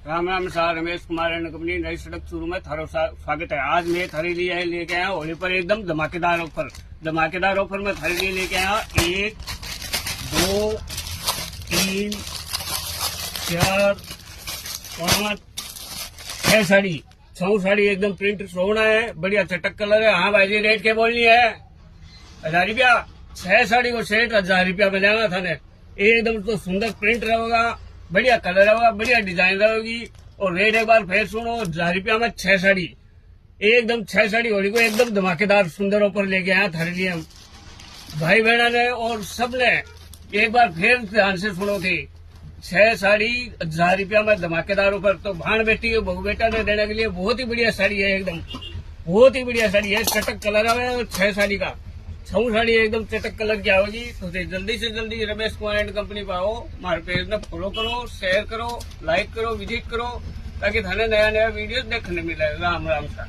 राम राम सार Ramesh Kumar and company नई सड़क शुरू में थारो स्वागत है। आज मैं थारी लिए लेके आया होली पर एकदम धमाकेदार ऑफर में थारी लिए लेके आया 1 2 3 4 5 6 साड़ी 6 साड़ी एकदम प्रिंट सोना है, बढ़िया चटक कलर है। हाँ भाई जी, रेट क्या बोलनी है? 1000 रुपया। 6 साड़ी को सेट 1000 रुपया में लेना था ने। एकदम तो सुंदर प्रिंट रहेगा, बढ़िया कलर रहेगा, बढ़िया डिजाइन रहेगी। और रेट एक बार फिर सुनो, 1000 रुपया में 6 साड़ी, एकदम 6 साड़ी होली को एकदम धमाकेदार सुंदर ऑफर लेके आया थारे लिए भाई बहना ने और सब ने। एक बार फिर ध्यान से सुनो थे, 6 साड़ी 1000 रुपया में धमाकेदार ऑफर। तो भाण बेटी बहू बेटा ने देने के लिए बहुत ही बढ़िया साड़ी है, एकदम बहुत ही बढ़िया साड़ी है। चटक कलर है और 6 साड़ी का 6 साड़ी एकदम चटक कलर की आवेगी। तो जल्दी से जल्दी रमेश कुमार एंड कंपनी पर आओ, हमारे पेज ने फॉलो करो, शेयर करो, लाइक करो, विजिट करो, ताकि थाने नया नया वीडियो देखने मिले। राम राम सा।